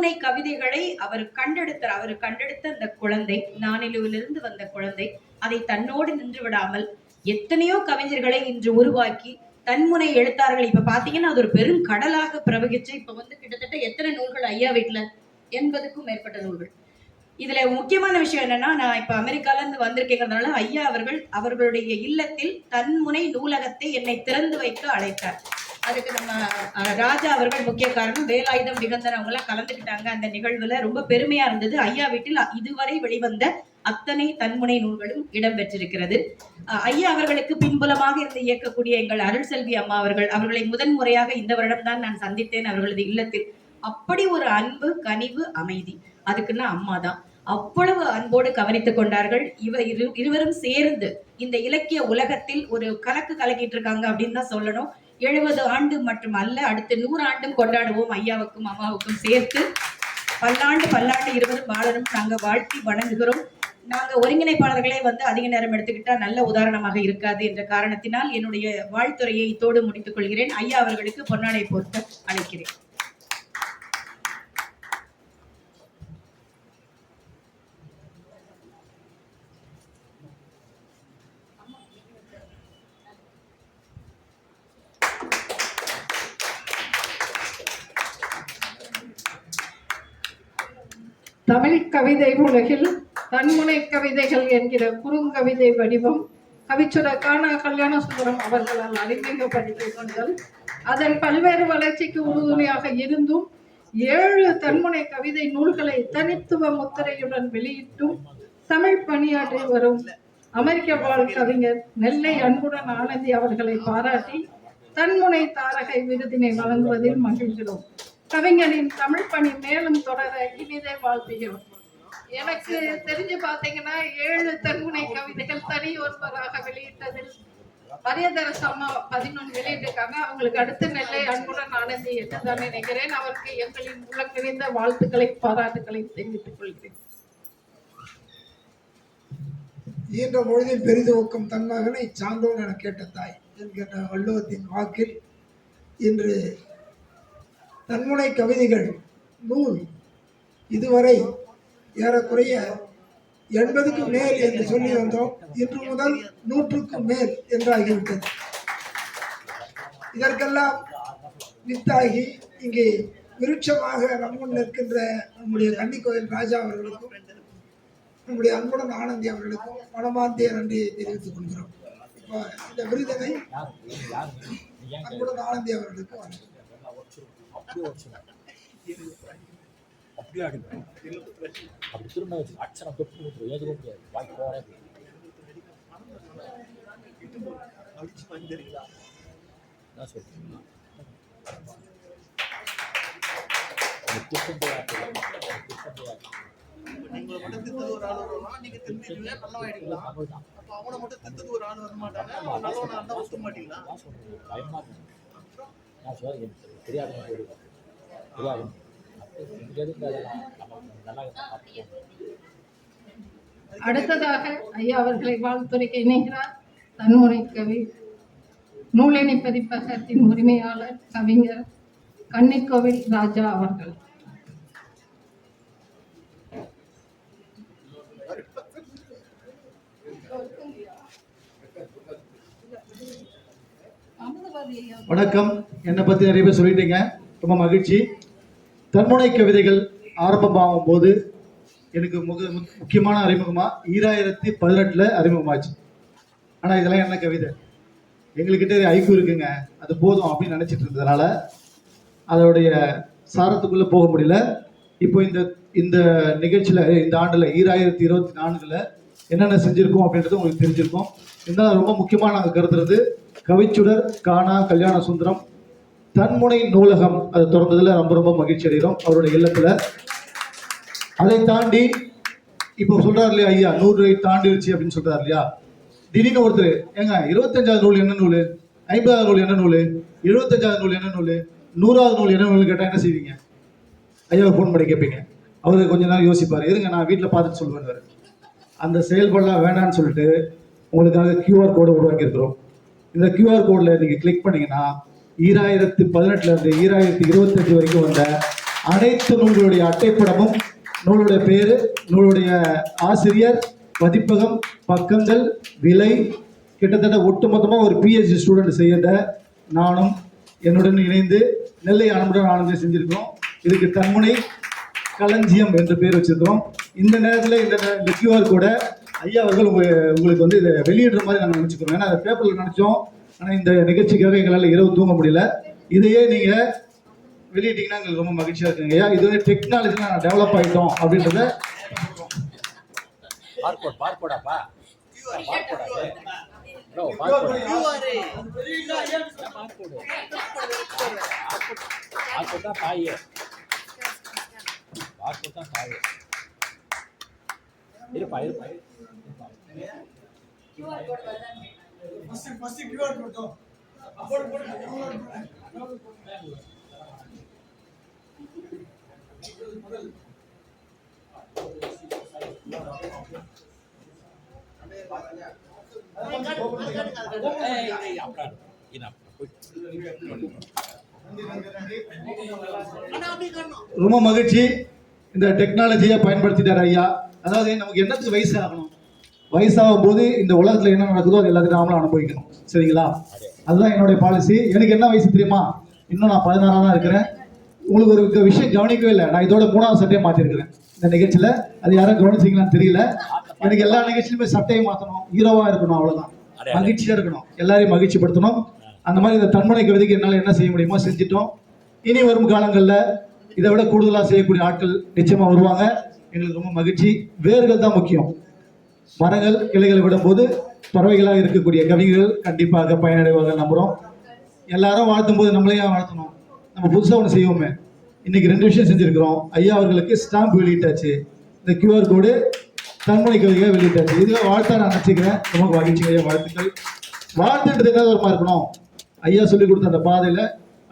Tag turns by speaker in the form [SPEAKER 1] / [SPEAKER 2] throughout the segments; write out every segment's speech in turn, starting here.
[SPEAKER 1] தன்முனை கவிதைகளை அவர் கண்டெடுத்த அந்த குழந்தை, நானிலுவிலிருந்து வந்த குழந்தை, அதை தன்னோடு நின்று விடாமல் எத்தனையோ கவிஞர்களை இன்று உருவாக்கி தன்முனை எழுத்தார்கள். இப்ப பாத்தீங்கன்னா அது ஒரு பெரும் கடலாக பிரவகிச்சு இப்ப கிட்டத்தட்ட எத்தனை நூல்கள் ஐயா வீட்டுல 80க்கும் மேற்பட்ட நூல்கள். இதுல முக்கியமான விஷயம் என்னன்னா, நான் இப்ப அமெரிக்கால இருந்து வந்திருக்கேங்கிறதுனால ஐயா அவர்களுடைய இல்லத்தில் தன்முனை நூலகத்தை என்னை திறந்து வைக்க அழைத்தார். அதுக்கு நம்ம ராஜா அவர்கள் முக்கிய காரணம். வேலாயுதம் நிகந்தன் அவங்க எல்லாம் கலந்துக்கிட்டாங்க அந்த நிகழ்வுல. ரொம்ப பெருமையா இருந்தது. ஐயா வீட்டில் இதுவரை வெளிவந்த அத்தனை தன்முனை நூல்களும் இடம்பெற்றிருக்கிறது. ஐயா அவர்களுக்கு பின்புலமாக இருந்து இயக்கக்கூடிய எங்கள் அருள்செல்வி அம்மா அவர்களை முதன்முறையாக இந்த வருடம் தான் நான் சந்தித்தேன் அவர்களது இல்லத்தில். அப்படி ஒரு அன்பு, கனிவு, அமைதி, அதுக்குன்னா அம்மா தான். அவ்வளவு அன்போடு கவனித்துக் கொண்டார்கள். இருவரும் சேர்ந்து இந்த இலக்கிய உலகத்தில் ஒரு கலக்கு கலக்கிட்டு இருக்காங்க அப்படின்னு தான் சொல்லணும். 70 ஆண்டு மட்டும் அல்ல, அடுத்து 100 ஆண்டும் கொண்டாடுவோம். ஐயாவுக்கும் அம்மாவுக்கும் சேர்த்து பல்லாண்டு இருவரும் வாழணும் நாங்க வாழ்த்தி வணங்குகிறோம். நாங்க ஒருங்கிணைப்பாளர்களே அதிக நேரம் எடுத்துக்கிட்டா நல்ல உதாரணமாக இருக்காது என்ற காரணத்தினால் என்னுடைய வாழ்த்துறையை இத்தோடு முடித்துக் கொள்கிறேன். ஐயா அவர்களுக்கு பொன்னாடை போர்த்த அழைக்கிறேன்.
[SPEAKER 2] தமிழ் கவிதை உலகில் தன்முனை கவிதைகள் என்கிற குறுங்கவிதை வடிவம் கவிச்சுடர் கானா கல்யாண சுந்தரம் அவர்களால் அறிமுகப்படுத்திக் அதன் பல்வேறு வளர்ச்சிக்கு உறுதுணையாக இருந்தும் 7 தன்முனை கவிதை நூல்களை தனித்துவ முத்திரையுடன் வெளியிட்டும் தமிழ் பணியாற்றி வரும் அமெரிக்க வாழ் கவிஞர் நெல்லை அன்புடன் ஆனந்தி அவர்களை பாராட்டி தன்முனை தாரகை விருதினை வழங்குவதில் மகிழ்கிறோம். கவிஞரின் தமிழ் பணி மேலும் தொடர இனிதை வாழ்த்துகிறோம். எனக்கு தெரிஞ்சு பாத்தீங்கன்னா 7 தன்முனை கவிதைகள் தனி ஒருவராக வெளியிட்டதில் மரியதரசு அம்மா 11 வெளியிட்டிருக்காங்க. அவங்களுக்கு அடுத்த நெல்லை அன்புடன் ஆனந்தி என்று தான் நினைக்கிறேன். அவருக்கு எங்களின் உலக நிறைந்த வாழ்த்துக்களை, பாராட்டுக்களை தெரிவித்துக் கொள்கிறேன்.
[SPEAKER 3] இயன்ற பொழுதில் பெரிதுவக்கும் தன் மகனை சான்றோன் என கேட்ட தாய் என்கின்ற வள்ளுவத்தின் வாக்கில் இன்று தன்முனை கவிதைகள் நூல் இதுவரை ஏறக்குறைய 80க்கும் மேல் என்று சொல்லி வந்தோம். இன்று முதல் 100க்கும் மேல் என்றாகிவிட்டது. இதற்கெல்லாம் வித்தாகி இங்கே விருட்சமாக நம்முன் நிற்கின்ற நம்முடைய கன்னிக்கோயில் ராஜா அவர்களுக்கும் நம்முடைய அன்புடன் ஆனந்தி அவர்களுக்கும் மனமார்ந்த நன்றியை தெரிவித்துக் கொள்கிறோம். இப்போ இந்த விருதினை அன்புடன் ஆனந்தி அவர்களுக்கு வழங்குகிறோம்.
[SPEAKER 4] அப்படி திரும்ப அச்சனை தொட்டு ஏதுவும் முடியாது. வாய் போனே
[SPEAKER 2] அடுத்ததாக ஐயா அவர்களை வாழ்த்துரைக்க இணைகிறார் தன்முனை கவி நூலினை பதிப்பகத்தின் உரிமையாளர் கவிஞர் கன்னிக்கோவில் ராஜா அவர்கள்.
[SPEAKER 5] வணக்கம். என்னை பற்றி நிறைய பேர் சொல்லிட்டீங்க, ரொம்ப மகிழ்ச்சி. தன்முனை கவிதைகள் ஆரம்பமாகும் போது எனக்கு முக்கியமான அறிமுகமாக 2018 அறிமுகமாச்சு. ஆனால் இதெல்லாம் என்ன கவிதை, எங்கள்கிட்ட ஐக்கியம் இருக்குங்க, அது போதும் அப்படின்னு நினச்சிட்டு இருந்ததுனால அதோடைய சாரத்துக்குள்ளே போக முடியல. இப்போ இந்த நிகழ்ச்சியில் இந்த ஆண்டில் 2024 என்னென்ன செஞ்சுருக்கோம் அப்படின்றது உங்களுக்கு தெரிஞ்சிருக்கும். இருந்தாலும் ரொம்ப முக்கியமாக நாங்கள் கருதுறது கவிச்சுடர் கானா கல்யாண சுந்தரம் தன்முனை நூலகம் அதை திறந்ததில் ரொம்ப ரொம்ப மகிழ்ச்சி அடைகிறோம் அவருடைய இல்லத்தில். அதை தாண்டி இப்போ சொல்கிறார் இல்லையா ஐயா 100 தாண்டிடுச்சு அப்படின்னு சொல்கிறார் இல்லையா. திடீர்னு ஒருத்தர் ஏங்க 25வது நூல் என்ன நூல், 50வது நூல் என்ன நூல், 75வது நூல் என்ன நூல், 100வது நூல் என்ன நூல் கேட்டால் என்ன செய்வீங்க? ஐயாவை ஃபோன் பண்ணி கேட்பீங்க. அவர் கொஞ்ச நேரம் யோசிப்பார், இருங்க நான் வீட்டில் பார்த்துட்டு சொல்லுவேன். அந்த செயல்பாடெலாம் வேண்டான்னு சொல்லிட்டு உங்களுக்காக QR கோடை உருவாக்கியிருக்கிறோம். இந்த QR கோடில் நீங்கள் கிளிக் பண்ணிங்கன்னா 2018 2025 வரைக்கும் வந்த அனைத்து நூல்களுடைய அட்டைப்படமும், நூலுடைய பேரு, நூலுடைய ஆசிரியர், பதிப்பகம், பக்கங்கள், விலை, கிட்டத்தட்ட ஒட்டுமொத்தமாக ஒரு பிஹெச்டி ஸ்டூடெண்ட் செய்யத நானும் என்னுடன் இணைந்து நெல்லை அன்புடன் ஆனந்தை செஞ்சிருக்கோம். இதுக்கு தன்முனை களஞ்சியம் என்று பேர் வச்சிருக்கிறோம். இந்த நேரத்தில் இந்த கியூஆர் கோடை ஐயா அவர்கள் உங்களுக்கு வந்து இதை வெளியிடுற மாதிரி நாங்கள் நினச்சிக்கிறோம். ஏன்னா அதை பேப்பரில் நினச்சோம், ஆனால் இந்த நிகழ்ச்சிக்காக எங்களால் இரவு தூங்க முடியல. இதையே நீங்கள் வெளியிட்டீங்கன்னா எங்களுக்கு ரொம்ப மகிழ்ச்சியாக இருக்குங்க ஐயா. இது வந்து டெக்னாலஜி நாங்கள் டெவலப் ஆகிட்டோம் அப்படின்றத
[SPEAKER 4] பார்க்கோடாப்பா இருப்பா
[SPEAKER 5] ரொம்ப மகிழ்ச்சி. இந்த டெக்னாலஜியை பயன்படுத்திட்டார் ஐயா. அதாவது நமக்கு என்னத்துக்கு வயசு ஆகணும், வயசாகும் போது இந்த உலகத்தில் என்ன நடக்குதோ அது எல்லாத்தையும் நாமளும் அனுபவிக்கணும். சரிங்களா? அதுதான் என்னுடைய பாலிசி. எனக்கு என்ன வயசு தெரியுமா? இன்னும் நான் 16 தான் இருக்கிறேன். உங்களுக்கு ஒரு விஷயம் கவனிக்கவே இல்லை, நான் இதோட 3வது சட்டையை மாற்றிருக்கிறேன் இந்த நிகழ்ச்சியில். அது யாரும் கவனிச்சிங்களான்னு தெரியல. எனக்கு எல்லா நிகழ்ச்சியிலுமே சட்டையை மாற்றணும், ஹீரோவாக இருக்கணும், அவ்வளோதான். மகிழ்ச்சியாக இருக்கணும், எல்லாரையும் மகிழ்ச்சிப்படுத்தணும். அந்த மாதிரி இந்த தன்முனை கவிதைக்கு என்னால் என்ன செய்ய முடியுமோ செஞ்சிட்டோம். இனி வரும் காலங்களில் இதை விட கூடுதலாக செய்யக்கூடிய ஆட்கள் நிச்சயமாக வருவாங்க. எங்களுக்கு ரொம்ப மகிழ்ச்சி. வேர்கள் தான் முக்கியம். மரங்கள் கிளைகளை விடும்போது பறவைகளாக இருக்கக்கூடிய கவிஞர்கள் கண்டிப்பாக பயனடைவாங்க நம்புகிறோம். எல்லாரும் வாழ்த்தும் போது நம்மளையும் வாழ்த்தணும். நம்ம புதுசாக ஒன்று செய்வோமே. இன்னைக்கு 2 விஷயம் செஞ்சுருக்கிறோம். ஐயா அவர்களுக்கு ஸ்டாம்ப் வெளியிட்டாச்சு, இந்த கியூஆர் கோடு தன்முனை கவிதைகளை வெளியிட்டாச்சு. இதுவே வாழ்த்தா நான் நினச்சிக்கிறேன். ரொம்ப மகிழ்ச்சி ஐயா, வாழ்த்துக்கள். வாழ்த்துன்றது என்ன ஒரு இருக்கணும், ஐயா சொல்லிக் கொடுத்த அந்த பாதையில்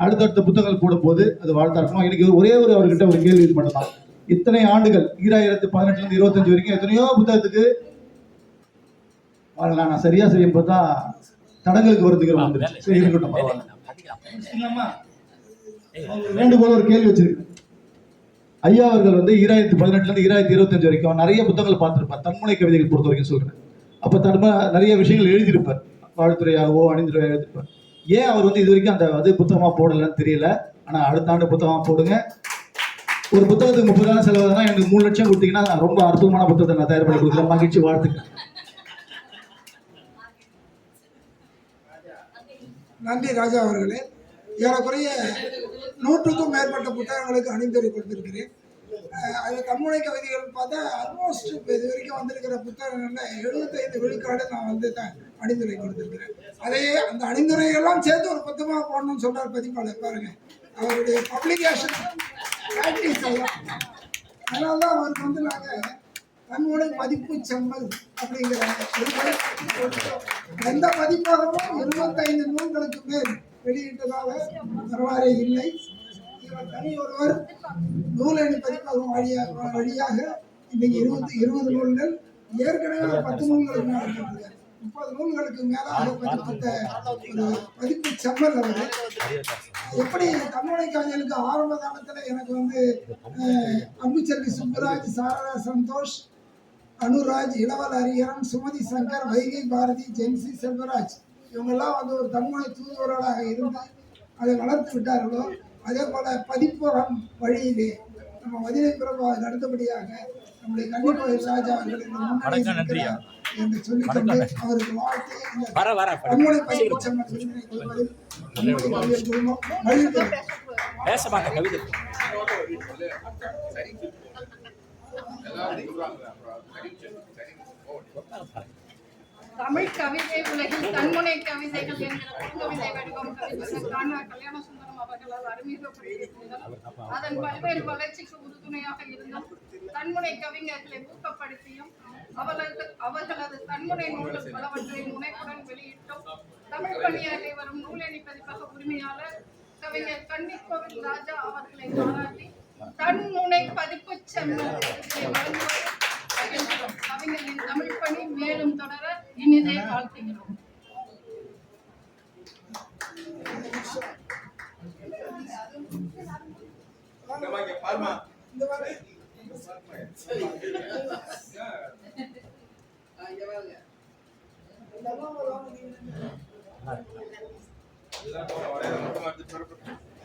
[SPEAKER 5] அடுத்தடுத்த புத்தகங்கள் போடும்போது அது வாழ்த்தா இருக்கணும். எனக்கு ஒரே அவர்கிட்ட ஒரு கேள்வி இது பண்ணலாம். இத்தனை ஆண்டுகள் 2018 25 வரைக்கும் எத்தனையோ புத்தகத்துக்கு வரலாம். நான் சரியா செய்யும் போது தான் தடங்களுக்கு வருதுக்கு சரி இருக்கட்டும், வேண்டுகோள் ஒரு கேள்வி வச்சிருக்கேன். ஐயா அவர்கள் வந்து 2018 2025 வரைக்கும் நிறைய புத்தகங்கள் பார்த்திருப்பார். தன்முனை கவிதைகள் பொறுத்த வரைக்கும் சொல்றேன். அப்ப நிறைய விஷயங்கள் எழுதியிருப்பார், வாழ்த்துறையாகவோ அணிந்துரையாக எழுதியிருப்பார். ஏன் அவர் வந்து இது வரைக்கும் அந்த புத்தகமா போடலன்னு தெரியல. ஆனா அடுத்த ஆண்டு புத்தகமா போடுங்க. ஒரு புத்தகத்துக்கு 30,000 செலவுனா எனக்கு 3 லட்சம் கொடுத்தீங்கன்னா நான் ரொம்ப அற்புதமான புத்தகத்தை நான் தயார் பண்ணி கொடுக்குறேன். மகிழ்ச்சி, வாழ்த்துக்கள்.
[SPEAKER 3] நன்றி ராஜா அவர்களே. ஏறக்குறைய 100க்கும் மேற்பட்ட புத்தகங்களுக்கு அணிந்துரை கொடுத்திருக்கிறேன். அது தன்முனை கவிதைகள் பார்த்தா ஆல்மோஸ்ட் இப்போ இது வரைக்கும் வந்திருக்கிற புத்தகங்களில் 75 விழுக்காடு நான் வந்து அணிந்துரை கொடுத்திருக்கிறேன். அதையே அந்த அணிந்துரையெல்லாம் சேர்த்து ஒரு புத்தகமாக போடணும்னு சொல்றார் பதிப்பாளர். பாருங்க அவருடைய பப்ளிகேஷன் பிராக்டிஸ் எல்லாம். அதனால தான் அவருக்கு வந்து நாங்கள் தன்முனை பதிப்பு செம்மல் அப்படிங்கிற எந்த பதிப்பகமும் 25 நூல்களுக்கு மேல் வெளியிட்டதாக வரலாறே இல்லை. இவர் தனி ஒருவர் நூலணி பதிப்பகம் வழியாக இன்னைக்கு 20 நூல்கள், ஏற்கனவே 10 நூல்களுக்கு மேலே 30 நூல்களுக்கு மேலாக பதிப்பித்த ஒரு பதிப்பு செம்மல் அவர். எப்படி தன்முனை கவிதைகளுக்கு ஆரம்ப காலத்தில் எனக்கு வந்து அன்புச்செல்வி சுப்புராஜ், சாரதா சந்தோஷ், அனுராஜ், இளவல் ஹரிஹரன், சுமதி சங்கர், வைகை பாரதி, ஜென்சி செல்வராஜ் இவங்கெல்லாம் வந்து ஒரு தன்முனை தூதுவர்களாக இருந்து அதை வளர்த்து விட்டார்களோ, அதே போல பதிப்பகம் வழியிலே நம்ம மதிலை பிரபா நடந்தபடியாக நம்முடைய கன்னிக்கோயில் ராஜா அவர்கள் என்று சொல்லிக்கொண்டு அவருக்கு வாழ்த்து இந்த தன்முனை பதிப்பு செம்மல் விருதினை கொள்வதில்
[SPEAKER 2] தமிழ் கவிதை உலகில் தன்முனை கவிதைகள் என்கிற குறுங்கவிதை வடிவம் கல்யாண சுந்தரம் அவர்களால் அறிமுகப்படுத்தியிருந்தார். அதன் பல்வேறு வளர்ச்சிக்கு உறுதுணையாக இருந்தும் தன்முனை கவிஞர்களை ஊக்கப்படுத்தியும் அவர்களது தன்முனை நூல்கள் பலவற்றை முனைப்புடன் வெளியிட்டும் தமிழ் பணியாற்றி வரும் நூலேணி பதிப்பக உரிமையாளர் கவிஞர் கன்னிக்கோவில் ராஜா அவர்களை பாராட்டி தன்முனை பதிப்பு செம்மல் வழங்குவது கவிஞரின் தமிழ் பணி மேலும் தொடர இனிதே வாழ்த்துகிறோம்.
[SPEAKER 3] இந்த மாதிரி
[SPEAKER 4] நல்லா இருக்கு.